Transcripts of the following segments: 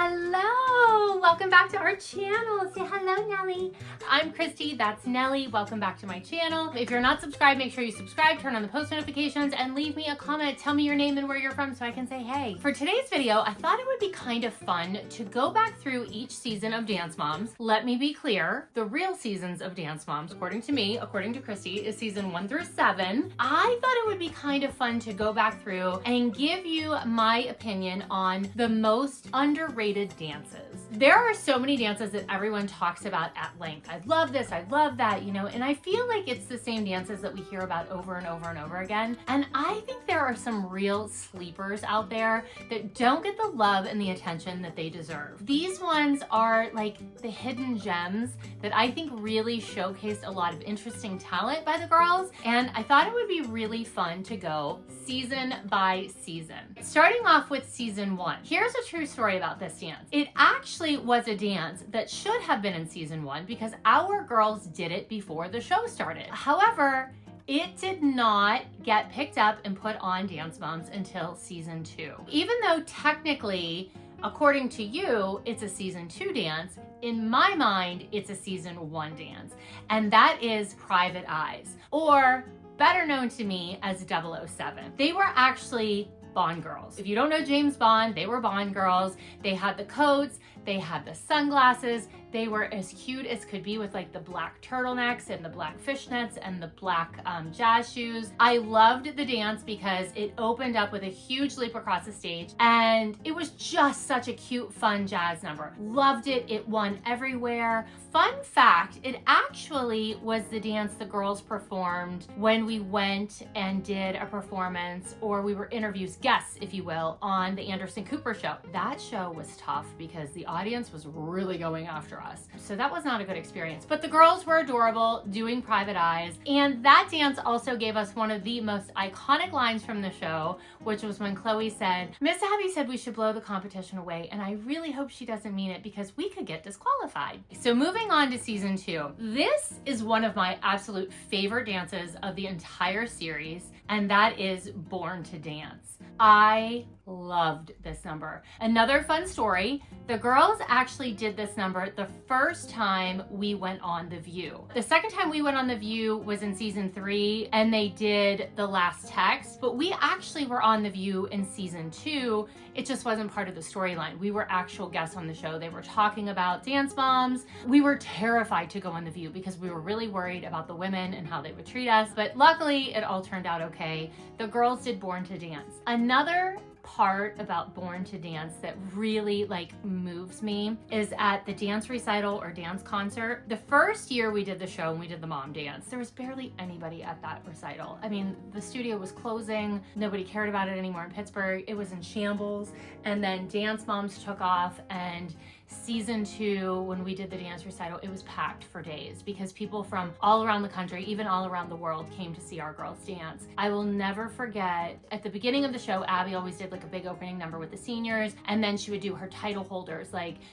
Hello, welcome back to our channel. Say hello, Nellie. I'm Christy, that's Nellie. Welcome back to my channel. If you're not subscribed, make sure you subscribe, turn on the post notifications, and leave me a comment. Tell me your name and where you're from so I can say hey. For today's video, I thought it would be kind of fun to go back through each season of Dance Moms. Let me be clear, the real seasons of Dance Moms, according to me, according to Christy, is season 1 through 7. I thought it would be kind of fun to go back through and give you my opinion on the most underrated dances. There are so many dances that everyone talks about at length. I love this, I love that, you know, and I feel like it's the same dances that we hear about over and over and over again. And I think there are some real sleepers out there that don't get the love and the attention that they deserve. These ones are like the hidden gems that I think really showcased a lot of interesting talent by the girls. And I thought it would be really fun to go season by season. Starting off with season 1. Here's a true story about this dance. It actually was a dance that should have been in season 1 because our girls did it before the show started. However, it did not get picked up and put on Dance Moms until season 2. Even though technically, according to you, it's a season 2 dance, in my mind, it's a season 1 dance. And that is Private Eyes, or better known to me as 007. They were actually Bond girls. If you don't know James Bond, they were Bond girls. They had the coats, they had the sunglasses, they were as cute as could be with like the black turtlenecks and the black fishnets and the black jazz shoes. I loved the dance because it opened up with a huge leap across the stage and it was just such a cute, fun jazz number. Loved it, it won everywhere. Fun fact, it actually was the dance the girls performed when we went and did a performance, or we were interviews, guests, if you will, on the Anderson Cooper show. That show was tough because the audience was really going after us. So that was not a good experience. But the girls were adorable doing Private Eyes. And that dance also gave us one of the most iconic lines from the show, which was when Chloe said, Miss Abby said we should blow the competition away. And I really hope she doesn't mean it because we could get disqualified. So moving on to season 2. This is one of my absolute favorite dances of the entire series, and that is Born to Dance. I loved this number. Another fun story, the girls actually did this number the first time we went on The View. The second time we went on The View was in season 3 and they did The Last Text, but we actually were on The View in season 2. It just wasn't part of the storyline. We were actual guests on the show. They were talking about Dance Moms. We were terrified to go on The View because we were really worried about the women and how they would treat us, but luckily it all turned out okay. The girls did Born to Dance. Another part about Born to Dance that really moves me is at the dance recital or dance concert. The first year we did the show and we did the mom dance, there was barely anybody at that recital. I mean, the studio was closing. Nobody cared about it anymore in Pittsburgh. It was in shambles. And then Dance Moms took off, and season 2, when we did the dance recital, it was packed for days because people from all around the country, even all around the world, came to see our girls dance. I will never forget, at the beginning of the show, Abby always did a big opening number with the seniors, and then she would do her title holders,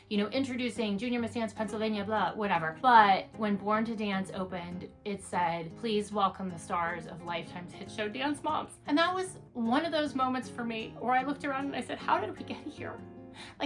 introducing Junior Miss Dance Pennsylvania, blah, whatever. But when Born to Dance opened, it said, please welcome the stars of Lifetime's hit show Dance Moms. And that was one of those moments for me where I looked around and I said, how did we get here?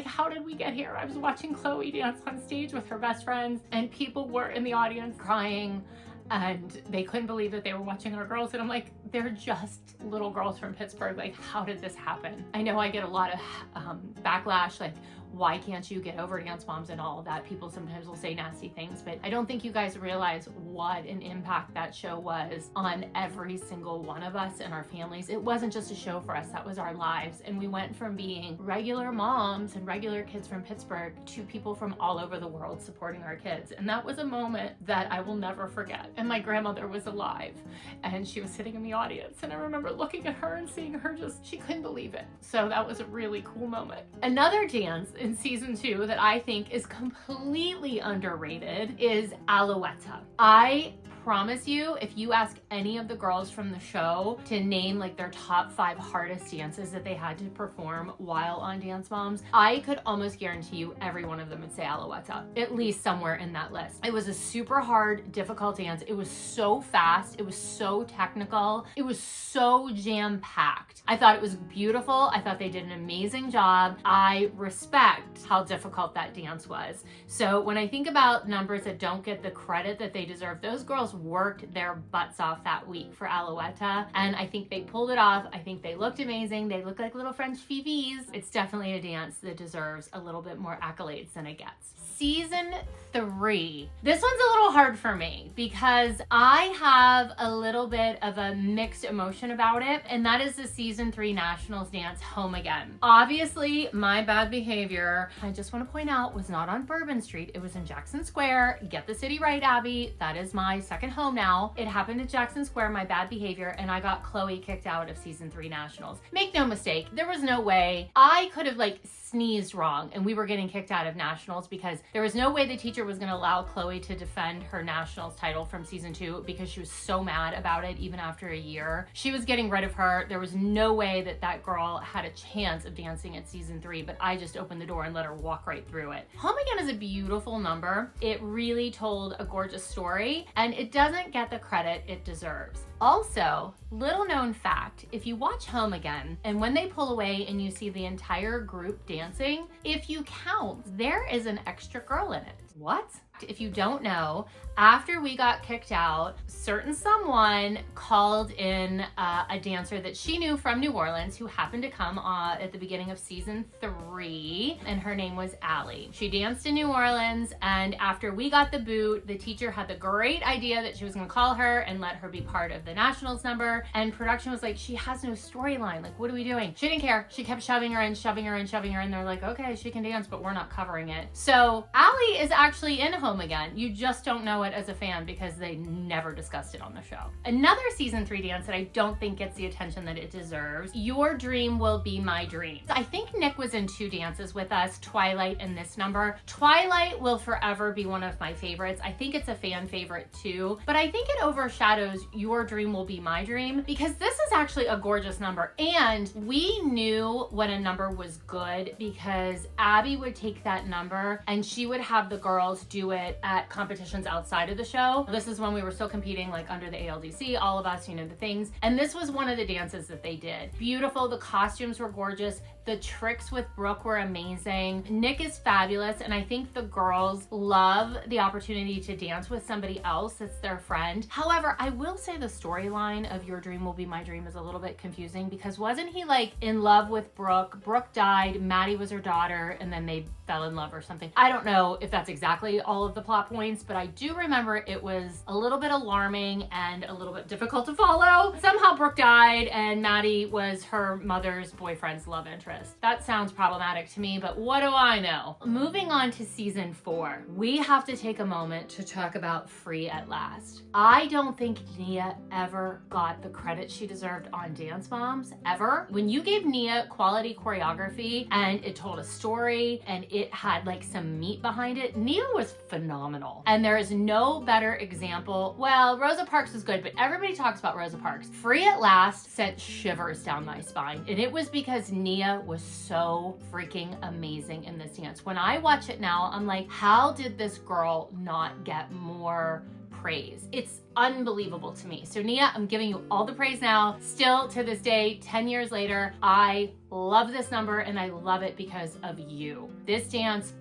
How did we get here? I was watching Chloe dance on stage with her best friends, and people were in the audience crying, and they couldn't believe that they were watching our girls. And I'm like, they're just little girls from Pittsburgh. How did this happen? I know I get a lot of backlash, why can't you get over Dance Moms and all of that? People sometimes will say nasty things, but I don't think you guys realize what an impact that show was on every single one of us and our families. It wasn't just a show for us, that was our lives. And we went from being regular moms and regular kids from Pittsburgh to people from all over the world supporting our kids. And that was a moment that I will never forget. And my grandmother was alive and she was sitting in the audience. And I remember looking at her and seeing her she couldn't believe it. So that was a really cool moment. Another dance in season 2 that I think is completely underrated is Alouetta. I promise you, if you ask any of the girls from the show to name like their top 5 hardest dances that they had to perform while on Dance Moms, I could almost guarantee you every one of them would say Alouetta, at least somewhere in that list. It was a super hard, difficult dance. It was so fast. It was so technical. It was so jam-packed. I thought it was beautiful. I thought they did an amazing job. I respect how difficult that dance was. So when I think about numbers that don't get the credit that they deserve, those girls worked their butts off that week for Alouetta, and I think they pulled it off. I think they looked amazing. They look like little French fifis. It's definitely a dance that deserves a little bit more accolades than it gets. Season 3. This one's a little hard for me because I have a little bit of a mixed emotion about it, and that is the season 3 Nationals dance, Home Again. Obviously, my bad behavior, I just want to point out, was not on Bourbon Street. It was in Jackson Square. Get the city right, Abby. That is my second home now. It happened at Jackson Square, my bad behavior, and I got Chloe kicked out of season 3 Nationals. Make no mistake, there was no way I could have like sneezed wrong and we were getting kicked out of Nationals, because there was no way the teacher was going to allow Chloe to defend her Nationals title from season 2 because she was so mad about it even after a year. She was getting rid of her. There was no way that that girl had a chance of dancing at season 3, but I just opened the door and let her walk right through it. Home Again is a beautiful number. It really told a gorgeous story, and it doesn't get the credit it deserves. Also, little known fact, if you watch Home Again and when they pull away and you see the entire group dancing, if you count, there is an extra girl in it. What? If you don't know, after we got kicked out, certain someone called in a dancer that she knew from New Orleans who happened to come at the beginning of season 3, and her name was Allie. She danced in New Orleans, and after we got the boot, the teacher had the great idea that she was gonna call her and let her be part of the Nationals number, and production was like, she has no storyline, like what are we doing? She didn't care. She kept shoving her in, shoving her in, shoving her in. They're like, okay, she can dance, but we're not covering it. So Allie is actually in Home Again. You just don't know it as a fan because they never discussed it on the show. Another season 3 dance that I don't think gets the attention that it deserves, Your Dream Will Be My Dream. I think Nick was in 2 dances with us, Twilight and this number. Twilight will forever be one of my favorites. I think it's a fan favorite too, but I think it overshadows Your Dream Will Be My Dream because this is actually a gorgeous number, and we knew when a number was good because Abby would take that number and she would have the girls do it at competitions outside of the show. This is when we were still competing like under the ALDC, all of us, you know, the things. And this was one of the dances that they did. Beautiful, the costumes were gorgeous. The tricks with Brooke were amazing. Nick is fabulous, and I think the girls love the opportunity to dance with somebody else that's their friend. However, I will say the storyline of Your Dream Will Be My Dream is a little bit confusing because wasn't he like in love with Brooke? Brooke died, Maddie was her daughter, and then they fell in love or something. I don't know if that's exactly all of the plot points, but I do remember it was a little bit alarming and a little bit difficult to follow. Somehow Brooke died and Maddie was her mother's boyfriend's love interest. That sounds problematic to me, but what do I know? Moving on to season 4, we have to take a moment to talk about Free at Last. I don't think Nia ever got the credit she deserved on Dance Moms, ever. When you gave Nia quality choreography and it told a story and it had like some meat behind it, Nia was phenomenal. And there is no better example. Well, Rosa Parks was good, but everybody talks about Rosa Parks. Free at Last sent shivers down my spine, and it was because Nia was so freaking amazing in this dance. When I watch it now, I'm like, how did this girl not get more praise? It's unbelievable to me. So Nia, I'm giving you all the praise now. Still to this day, 10 years later, I love this number and I love it because of you. This dance,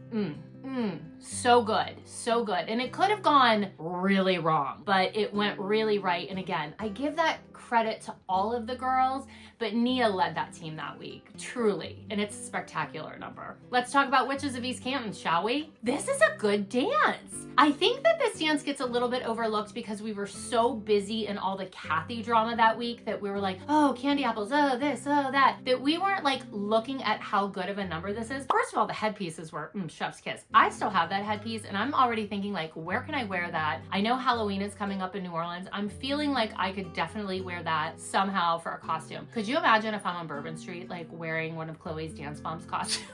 so good, so good. And it could have gone really wrong, but it went really right. And again, I give that credit to all of the girls, but Nia led that team that week, truly, and it's a spectacular number. Let's talk about Witches of East Canton, shall we? This is a good dance. I think that this dance gets a little bit overlooked because we were so busy in all the Kathy drama that week that we were like, oh, candy apples, oh, this, oh, that we weren't like looking at how good of a number this is. First of all, the headpieces were chef's kiss. I still have that headpiece and I'm already thinking like, where can I wear that? I know Halloween is coming up in New Orleans. I'm feeling like I could definitely wear that somehow for a costume. Could you imagine if I'm on Bourbon Street, like wearing one of Chloe's Dance Moms costumes?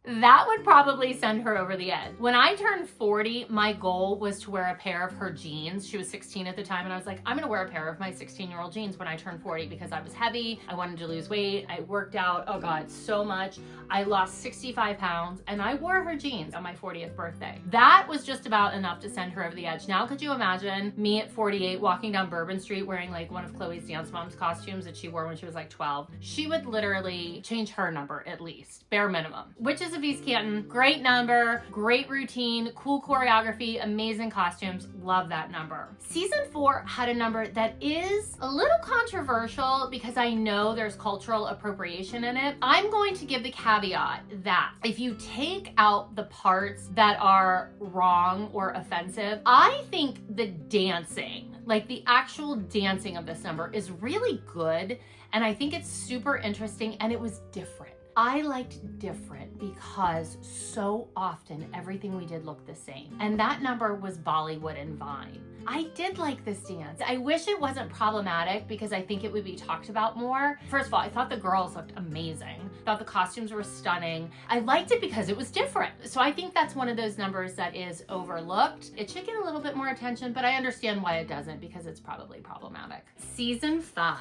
that would probably send her over the edge. When I turned 40, my goal was to wear a pair of her jeans. She was 16 at the time, and I was like, I'm gonna wear a pair of my 16-year-old jeans when I turn 40 because I was heavy, I wanted to lose weight, I worked out, oh God, so much. I lost 65 pounds, and I wore her jeans on my 40th birthday. That was just about enough to send her over the edge. Now, could you imagine me at 48 walking down Bourbon Street wearing like one of Chloe's Dance Mom's costumes that she wore when she was like 12? She would literally change her number at least, bare minimum. Witches of East Canton, great number, great routine, cool choreography, amazing costumes. Love that number. Season 4 had a number that is a little controversial because I know there's cultural appropriation in it. I'm going to give the caveat that if you take out the parts that are wrong or offensive, I think the dancing, like the actual dancing of this number, is really good. And I think it's super interesting, and it was different. I liked different because so often everything we did looked the same. And that number was Bollywood and Vine. I did like this dance. I wish it wasn't problematic because I think it would be talked about more. First of all, I thought the girls looked amazing. I thought the costumes were stunning. I liked it because it was different. So I think that's one of those numbers that is overlooked. It should get a little bit more attention, but I understand why it doesn't because it's probably problematic. Season 5.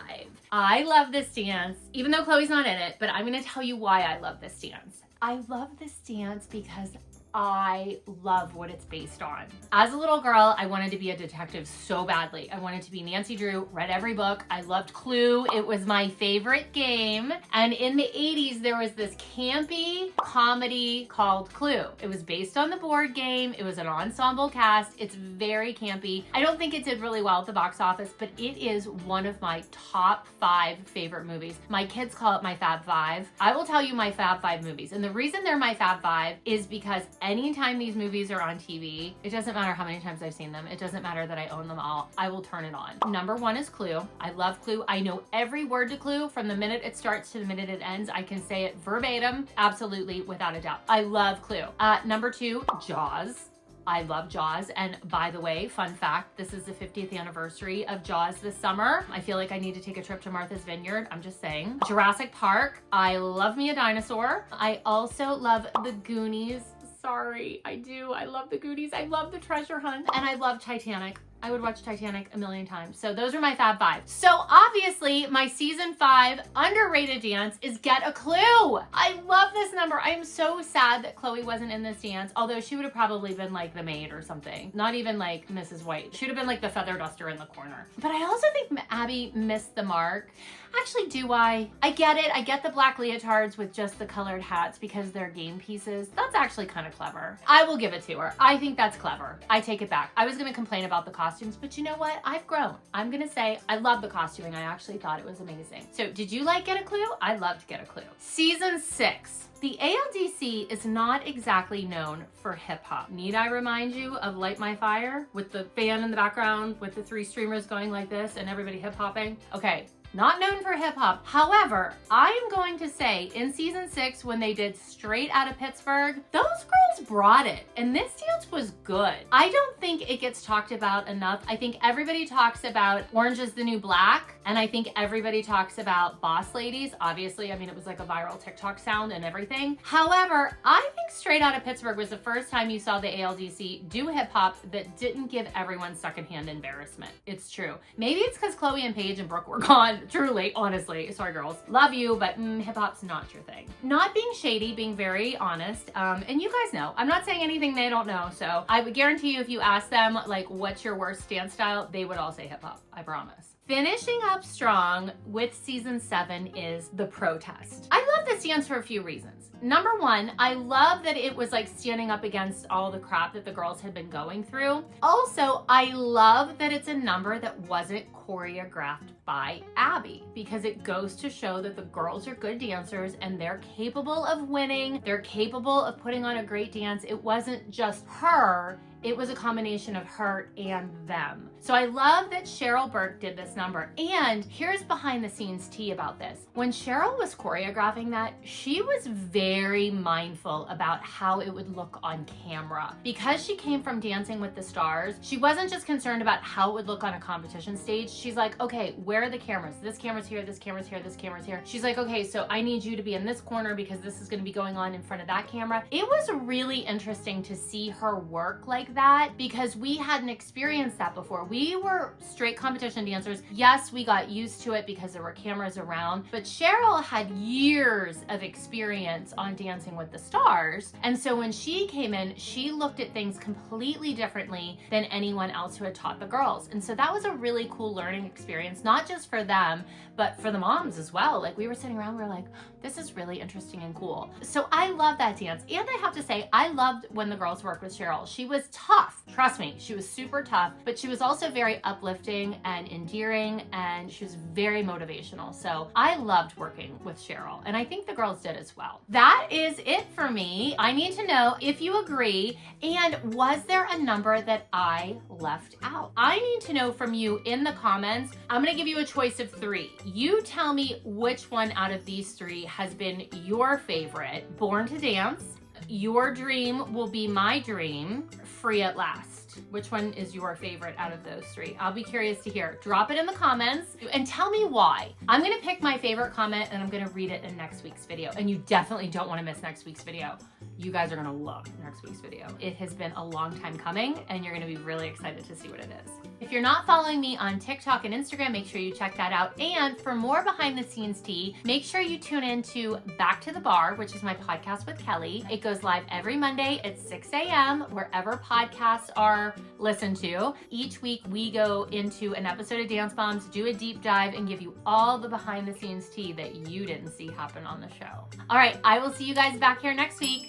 I love this dance, even though Chloe's not in it, but I'm gonna tell you why I love this dance. I love this dance because I love what it's based on. As a little girl, I wanted to be a detective so badly. I wanted to be Nancy Drew, read every book. I loved Clue. It was my favorite game. And in the 80s, there was this campy comedy called Clue. It was based on the board game. It was an ensemble cast. It's very campy. I don't think it did really well at the box office, but it is one of my top 5 favorite movies. My kids call it my Fab 5. I will tell you my Fab 5 movies. And the reason they're my Fab 5 is because anytime these movies are on TV, it doesn't matter how many times I've seen them. It doesn't matter that I own them all. I will turn it on. Number 1 is Clue. I love Clue. I know every word to Clue from the minute it starts to the minute it ends. I can say it verbatim, absolutely, without a doubt. I love Clue. Number 2, Jaws. I love Jaws. And by the way, fun fact, this is the 50th anniversary of Jaws this summer. I feel like I need to take a trip to Martha's Vineyard. I'm just saying. Jurassic Park. I love me a dinosaur. I also love The Goonies. Sorry, I do. I love The Goonies. I love The Treasure Hunt. And I love Titanic. I would watch Titanic a million times. So those are my Fab 5. So obviously my season 5 underrated dance is Get a Clue. I love this number. I'm so sad that Chloe wasn't in this dance, although she would have probably been like the maid or something. Not even like Mrs. White. She would have been like the feather duster in the corner. But I also think Abby missed the mark. Actually, do I? I get it. I get the black leotards with just the colored hats because they're game pieces. That's actually kind of clever. I will give it to her. I think that's clever. I take it back. I was going to complain about the costumes, but you know what? I've grown. I'm going to say I love the costuming. I actually thought it was amazing. So did you like Get a Clue? I loved Get a Clue. Season 6. The ALDC is not exactly known for hip hop. Need I remind you of Light My Fire with the fan in the background with the 3 streamers going like this and everybody hip hopping? Okay. Not known for hip hop. However, I am going to say in season 6, when they did Straight Outta Pittsburgh, those girls brought it. And this dance was good. I don't think it gets talked about enough. I think everybody talks about Orange is the New Black. And I think everybody talks about Boss Ladies. Obviously, I mean, it was like a viral TikTok sound and everything. However, I think Straight Outta Pittsburgh was the first time you saw the ALDC do hip hop that didn't give everyone secondhand embarrassment. It's true. Maybe it's because Chloe and Paige and Brooke were gone. Truly, honestly, sorry girls, love you, but hip hop's not your thing. Not being shady, being very honest, and you guys know, I'm not saying anything they don't know, so I would guarantee you if you ask them, like, what's your worst dance style, they would all say hip hop, I promise. Finishing up strong with season 7 is The Protest. I love this dance for a few reasons. Number 1, I love that it was like standing up against all the crap that the girls had been going through. Also, I love that it's a number that wasn't choreographed by Abby because it goes to show that the girls are good dancers and they're capable of winning. They're capable of putting on a great dance. It wasn't just her. It was a combination of her and them. So I love that Cheryl Burke did this number. And here's behind the scenes tea about this. When Cheryl was choreographing that, she was very mindful about how it would look on camera. Because she came from Dancing with the Stars, she wasn't just concerned about how it would look on a competition stage. She's like, okay, where are the cameras? This camera's here, this camera's here, this camera's here. She's like, okay, so I need you to be in this corner because this is gonna be going on in front of that camera. It was really interesting to see her work like that because we hadn't experienced that before. We were straight competition dancers. Yes, we got used to it because there were cameras around, but Cheryl had years of experience on Dancing with the Stars. And so when she came in, she looked at things completely differently than anyone else who had taught the girls. And so that was a really cool learning experience, not just for them, but for the moms as well. Like we were sitting around, we were like, this is really interesting and cool. So I love that dance. And I have to say, I loved when the girls worked with Cheryl. She was tough. Trust me, she was super tough, but she was also very uplifting and endearing, and she was very motivational. So I loved working with Cheryl, and I think the girls did as well. That is it for me. I need to know if you agree, and was there a number that I left out? I need to know from you in the comments. I'm gonna give you a choice of 3. You tell me which one out of these 3 has been your favorite. Born to Dance, Your Dream Will Be My Dream, Free at Last. Which one is your favorite out of those 3? I'll be curious to hear. Drop it in the comments and tell me why. I'm gonna pick my favorite comment and I'm gonna read it in next week's video. And you definitely don't wanna miss next week's video. You guys are gonna love next week's video. It has been a long time coming and you're gonna be really excited to see what it is. If you're not following me on TikTok and Instagram, make sure you check that out. And for more behind the scenes tea, make sure you tune in to Back to the Bar, which is my podcast with Kelly. It goes live every Monday at 6 a.m. wherever podcasts are listened to. Each week we go into an episode of Dance Moms, do a deep dive, and give you all the behind the scenes tea that you didn't see happen on the show. All right, I will see you guys back here next week.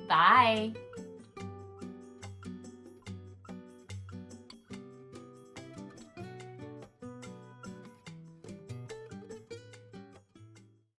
Bye.